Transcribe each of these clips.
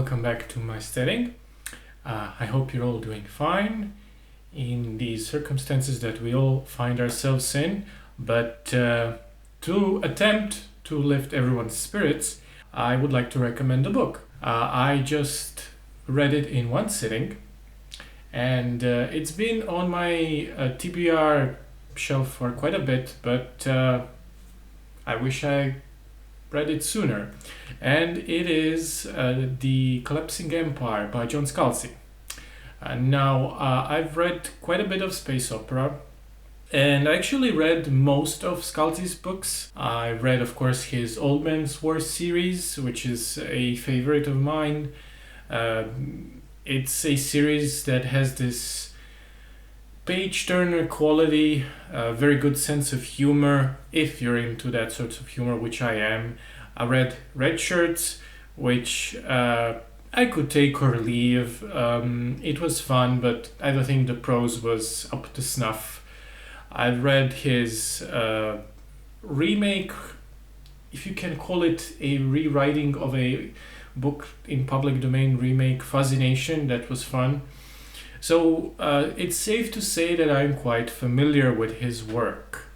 welcome back to my studying. I hope you're all doing fine in these circumstances that we all find ourselves in. But to attempt to lift everyone's spirits, I would like to recommend a book. I just read it in one sitting, and it's been on my TBR shelf for quite a bit, but I wish I read it sooner. And it is The Collapsing Empire by John Scalzi. Now, I've read quite a bit of space opera, and I actually read most of Scalzi's books. I read, of course, his Old Man's War series, which is a favorite of mine. It's a series that has this page-turner quality, a very good sense of humor, if you're into that sort of humor, which I am. I read Red Shirts, which I could take or leave. It was fun, but I don't think the prose was up to snuff. I read his remake, if you can call it a rewriting of a book in public domain remake, Fuzzy Nation. That was fun. So it's safe to say that I'm quite familiar with his work.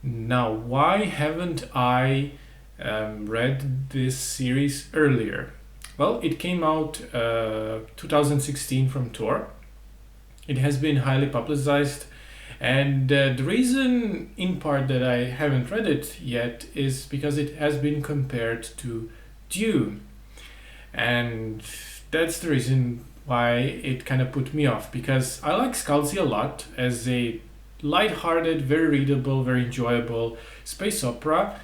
Now, why haven't I read this series earlier? Well, it came out 2016 from Tor. It has been highly publicized, and the reason in part that I haven't read it yet is because it has been compared to Dune, and that's the reason why it kind of put me off, because I like Scalzi a lot as a light-hearted, very readable, very enjoyable space opera,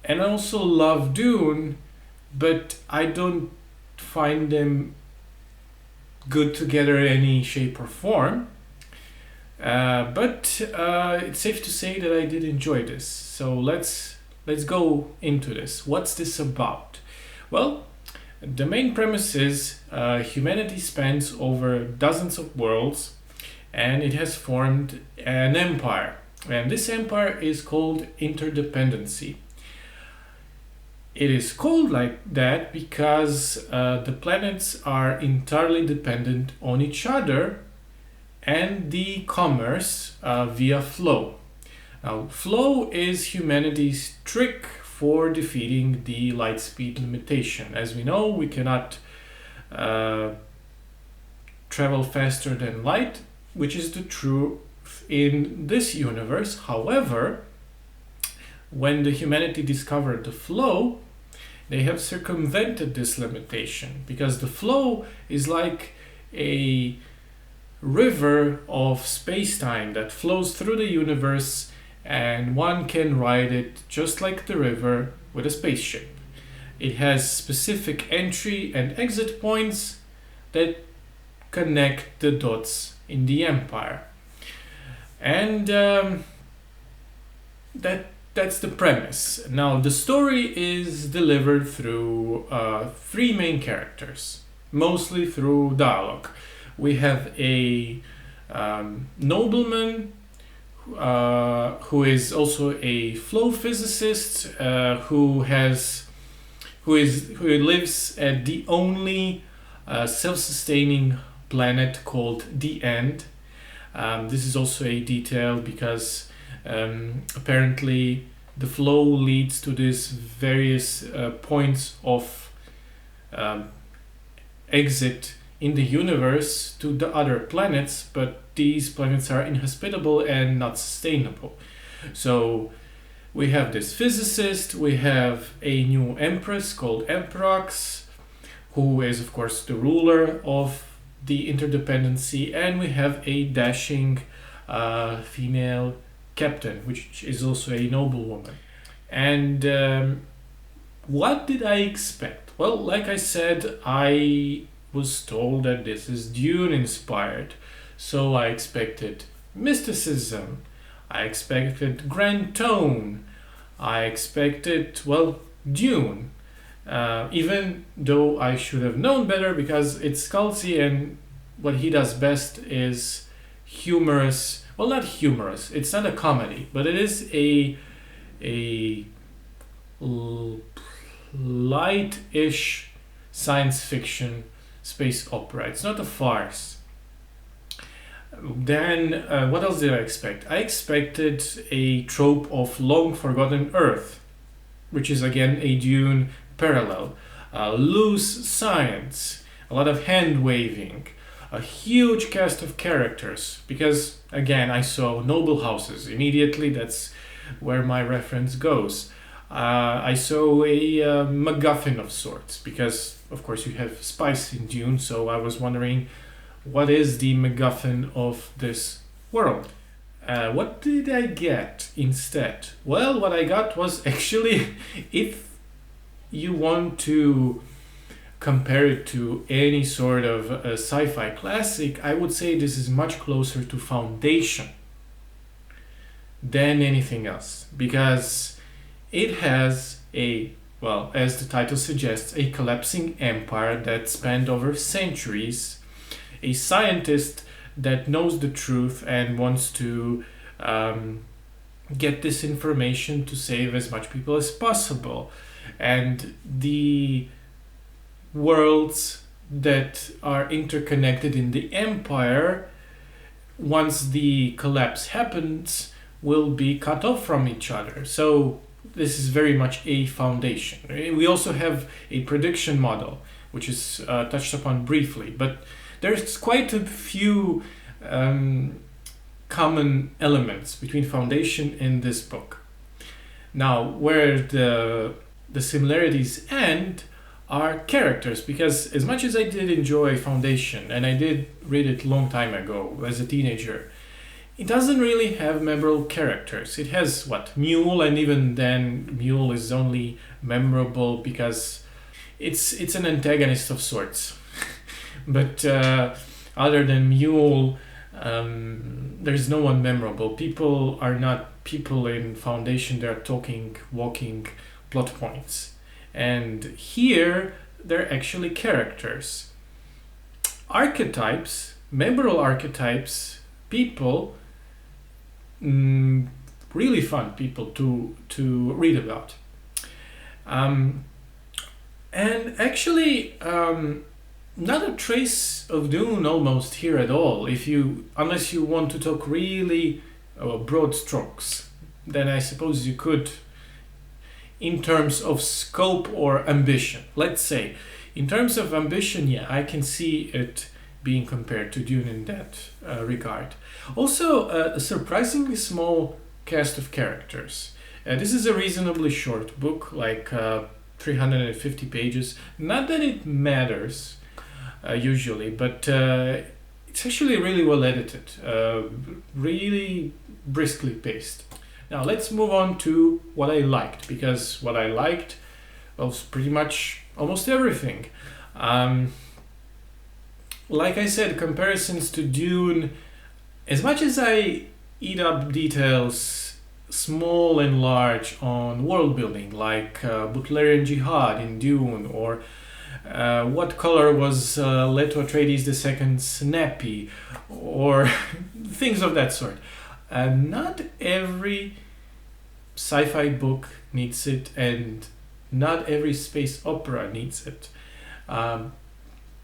and I also love Dune, but I don't find them good together in any shape or form. But it's safe to say that I did enjoy this. So let's go into this. What's this about? Well, the main premise is humanity spans over dozens of worlds, and it has formed an empire. And this empire is called interdependency. It is called like that because the planets are entirely dependent on each other and the commerce via flow. Now, flow is humanity's trick for defeating the light speed limitation. As we know, we cannot travel faster than light, which is the truth in this universe. However, when the humanity discovered the flow, they have circumvented this limitation, because the flow is like a river of space-time that flows through the universe, and one can ride it just like the river with a spaceship. It has specific entry and exit points that connect the dots in the empire. And that's the premise. Now, the story is delivered through three main characters, mostly through dialogue. We have a nobleman who is also a flow physicist, who lives at the only self-sustaining planet called The End. This is also a detail because apparently the flow leads to these various points of exit in the universe to the other planets, but these planets are inhospitable and not sustainable. So we have this physicist, we have a new empress called Emperox, who is of course the ruler of the interdependency, and we have a dashing female captain, which is also a noblewoman. And what did I expect? Well, like I said, I was told that this is Dune inspired, so I expected mysticism, I expected grand tone, I expected, well, Dune, even though I should have known better, because it's Scalzi and what he does best is humorous. Well, not humorous, it's not a comedy, but it is a light-ish science fiction space opera. It's not a farce. Then, what else did I expect? I expected a trope of long forgotten Earth, which is again a Dune parallel. Loose science, a lot of hand waving, a huge cast of characters, because again I saw noble houses immediately. That's where my reference goes. I saw a MacGuffin of sorts, because of course you have spice in Dune, so I was wondering what is the MacGuffin of this world. What did I get instead? Well, what I got was actually, if you want to compare it to any sort of sci-fi classic, I would say this is much closer to Foundation than anything else, because it has a, well, as the title suggests, a collapsing empire that spanned over centuries, a scientist that knows the truth and wants to get this information to save as much people as possible, and the worlds that are interconnected in the empire, once the collapse happens, will be cut off from each other. So this is very much a Foundation. We also have a prediction model, which is touched upon briefly, but there's quite a few common elements between Foundation and this book. Now, where the similarities end are characters, because as much as I did enjoy Foundation, and I did read it a long time ago as a teenager, it doesn't really have memorable characters. It has, Mule, and even then Mule is only memorable because it's an antagonist of sorts. But other than Mule, there's no one memorable. People are not people in Foundation, they're talking, walking plot points. And here, they're actually characters. Archetypes, memorable archetypes, people, really fun people to read about. And actually, not a trace of Dune almost here at all. Unless you want to talk really broad strokes, then I suppose you could, in terms of scope or ambition. Let's say, in terms of ambition, yeah, I can see it being compared to Dune in that regard. Also, a surprisingly small cast of characters. This is a reasonably short book, like 350 pages. Not that it matters usually, but it's actually really well edited, really briskly paced. Now let's move on to what I liked, because what I liked was pretty much almost everything. Like I said, comparisons to Dune, as much as I eat up details, small and large, on world building, like Butlerian Jihad in Dune, or what color was Leto Atreides II's nappy, or things of that sort. Not every sci-fi book needs it, and not every space opera needs it.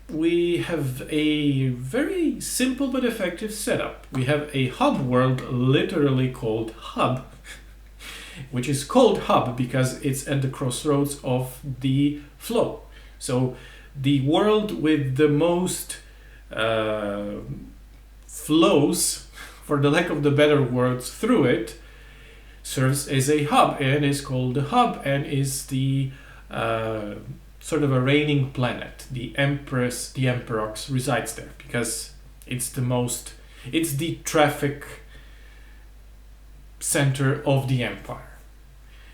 We have a very simple but effective setup. We have a hub world, literally called Hub, which is called Hub because it's at the crossroads of the flow. So the world with the most flows, for the lack of the better words, through it, serves as a hub and is called the Hub, and is the sort of a reigning planet. The Empress, the Emperox resides there because it's the traffic center of the empire.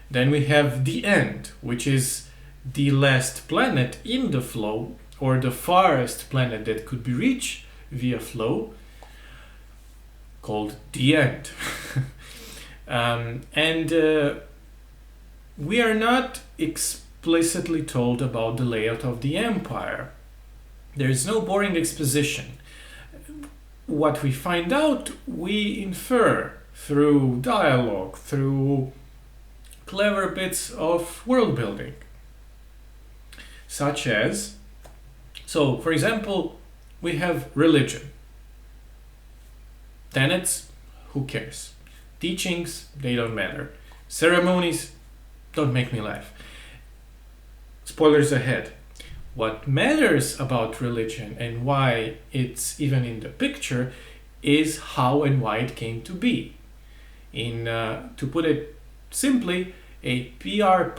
Then we have the End, which is the last planet in the flow, or the farthest planet that could be reached via flow, called the End. And we are not explicitly told about the layout of the empire. There is no boring exposition. What we find out, we infer through dialogue, through clever bits of world building, such as So, for example, we have religion. Tenets, who cares? Teachings, they don't matter. Ceremonies, don't make me laugh. Spoilers ahead. What matters about religion and why it's even in the picture is how and why it came to be. To put it simply, a PR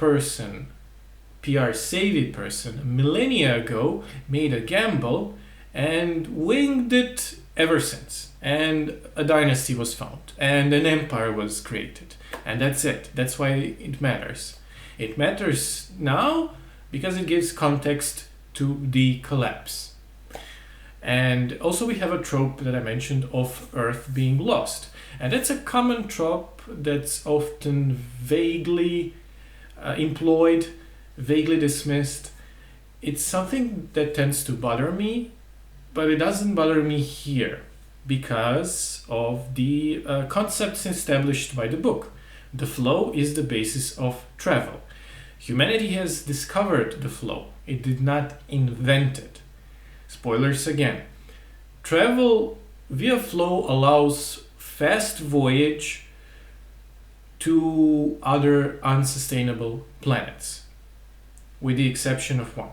savvy person, millennia ago made a gamble and winged it ever since. And a dynasty was found, and an empire was created. And that's it. That's why it matters. It matters now because it gives context to the collapse. And also we have a trope that I mentioned of Earth being lost. And that's a common trope that's often vaguely employed, vaguely dismissed. It's something that tends to bother me, but it doesn't bother me here because of the concepts established by the book. The flow is the basis of travel. Humanity has discovered the flow. It did not invent it. Spoilers again. Travel via flow allows fast voyage to other unsustainable planets, with the exception of one.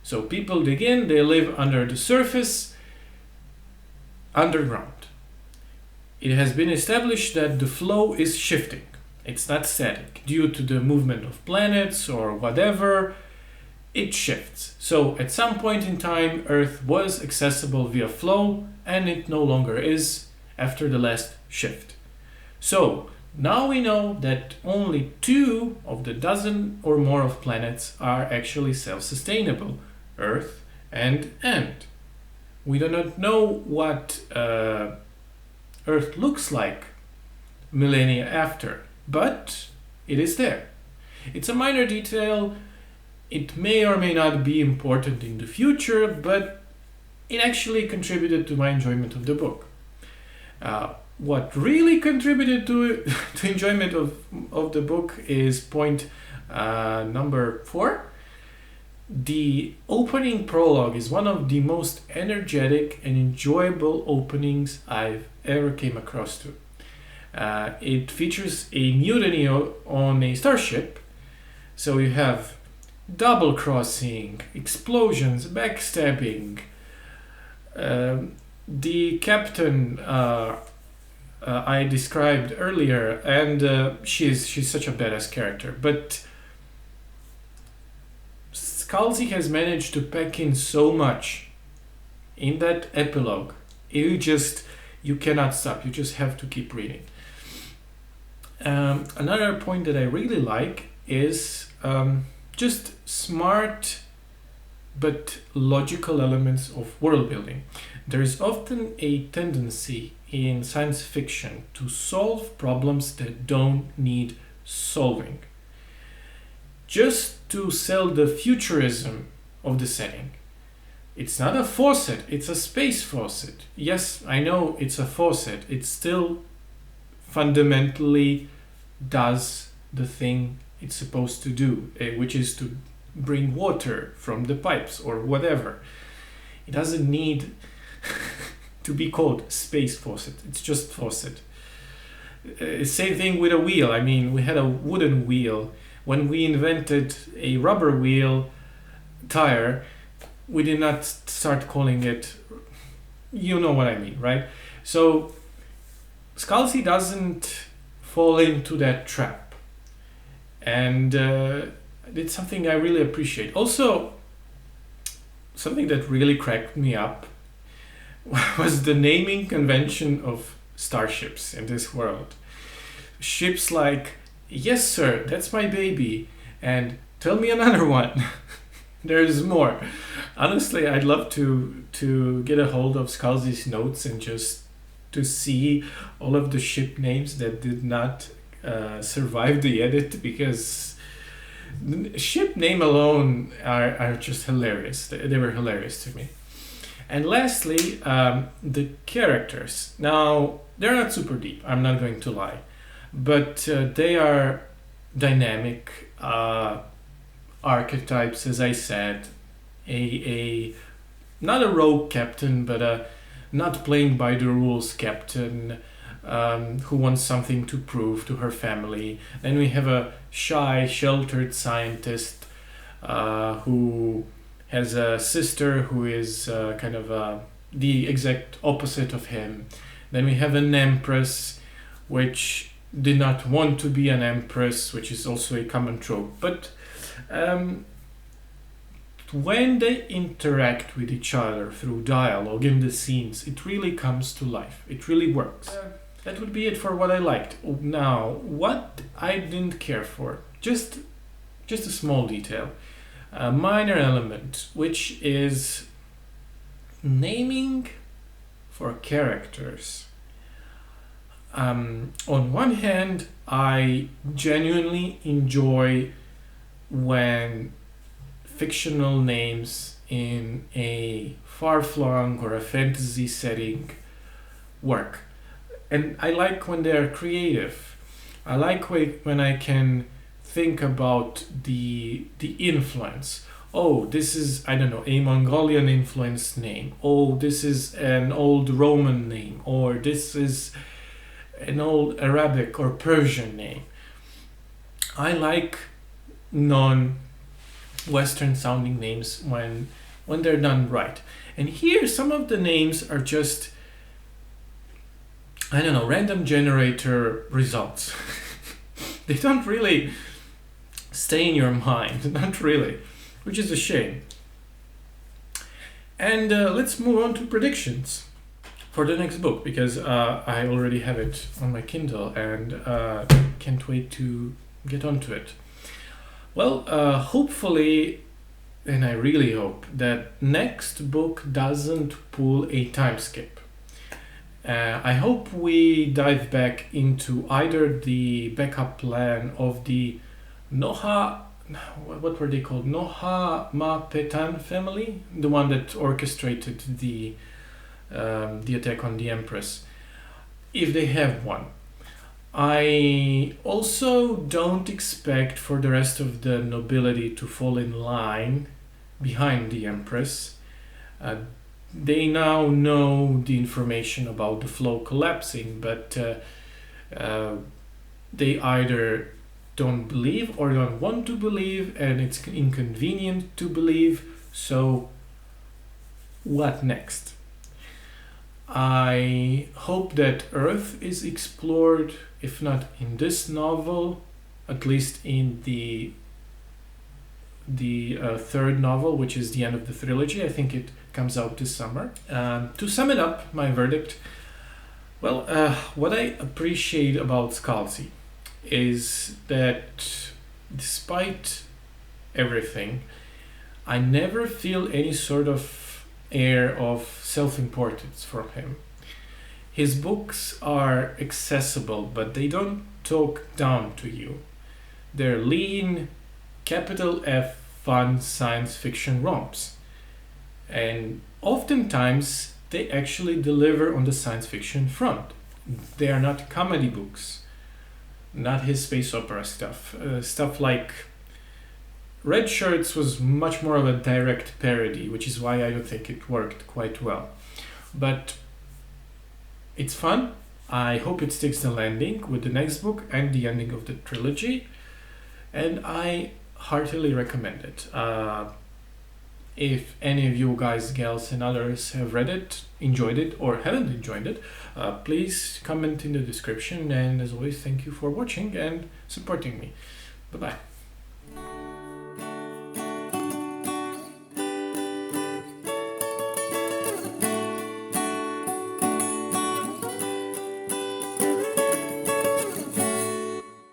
So people dig in, they live under the surface, underground. It has been established that the flow is shifting. It's not static. Due to the movement of planets or whatever, it shifts. So at some point in time, Earth was accessible via flow, and it no longer is after the last shift. So now we know that only 2 of the dozen or more of planets are actually self-sustainable, Earth and Ant. We do not know what Earth looks like millennia after, but it is there. It's a minor detail. It may or may not be important in the future, but it actually contributed to my enjoyment of the book. What really contributed to enjoyment of the book is point number 4. The opening prologue is one of the most energetic and enjoyable openings I've ever came across to. It features a mutiny on a starship, so you have double crossing, explosions, backstabbing. The captain I described earlier, and she's such a badass character. But Scalzi has managed to pack in so much in that epilogue. You cannot stop. You just have to keep reading. Another point that I really like is just smart but logical elements of world building. There is often a tendency in science fiction to solve problems that don't need solving, just to sell the futurism of the setting. It's not a faucet, it's a space faucet. Yes, I know it's a faucet. It still fundamentally does the thing it's supposed to do, which is to bring water from the pipes or whatever. It doesn't need to be called space faucet. It's just faucet. Same thing with a wheel. I mean, we had a wooden wheel. When we invented a rubber wheel tire, we did not start calling it, you know what I mean, right? So Scalzi doesn't fall into that trap. And it's something I really appreciate. Also, something that really cracked me up was the naming convention of starships in this world. Ships like, yes sir, that's my baby, and tell me another one. There's more. Honestly, I'd love to get a hold of Scalzi's notes and just to see all of the ship names that did not survive the edit, because ship name alone are just hilarious. They were hilarious to me. And lastly, the characters. Now, they're not super deep, I'm not going to lie, but they are dynamic archetypes, as I said. a not a rogue captain, but a not playing by the rules captain, who wants something to prove to her family. Then we have a shy, sheltered scientist who has a sister who is kind of the exact opposite of him. Then we have an empress, which did not want to be an empress, which is also a common trope. But when they interact with each other through dialogue in the scenes, it really comes to life. It really works. That would be it for what I liked. Now, what I didn't care for, just a small detail, a minor element, which is naming for characters. On one hand, I genuinely enjoy when fictional names in a far-flung or a fantasy setting work. And I like when they're creative. I like when I can think about the influence. Oh, this is, I don't know, a Mongolian influenced name. Oh, this is an old Roman name. Or this is an old Arabic or Persian name. I like non-Western sounding names when they're done right. And here some of the names are just, I don't know, random generator results. They don't really stay in your mind, not really, which is a shame. And let's move on to predictions for the next book, because I already have it on my Kindle and can't wait to get onto it. Well, hopefully, and I really hope, that next book doesn't pull a time skip. I hope we dive back into either the backup plan of the what were they called? Noha Ma Petan family, the one that orchestrated the attack on the Empress, if they have one. I also don't expect for the rest of the nobility to fall in line behind the Empress. They now know the information about the flow collapsing, but they either don't believe or don't want to believe, and it's inconvenient to believe. So what next? I hope that Earth is explored, if not in this novel, at least in the third novel, which is the end of the trilogy. I think it comes out this summer. To sum it up, my verdict, well, what I appreciate about Scalzi is that despite everything, I never feel any sort of air of self-importance from him. His books are accessible, but they don't talk down to you. They're lean, capital F, fun science fiction romps. And oftentimes they actually deliver on the science fiction front. They are not comedy books, not his space opera stuff. Stuff like Red Shirts was much more of a direct parody, which is why I don't think it worked quite well. But it's fun. I hope it sticks the landing with the next book and the ending of the trilogy. And I heartily recommend it. If any of you guys, gals, and others have read it, enjoyed it, or haven't enjoyed it, please comment in the description. And as always, thank you for watching and supporting me. Bye-bye.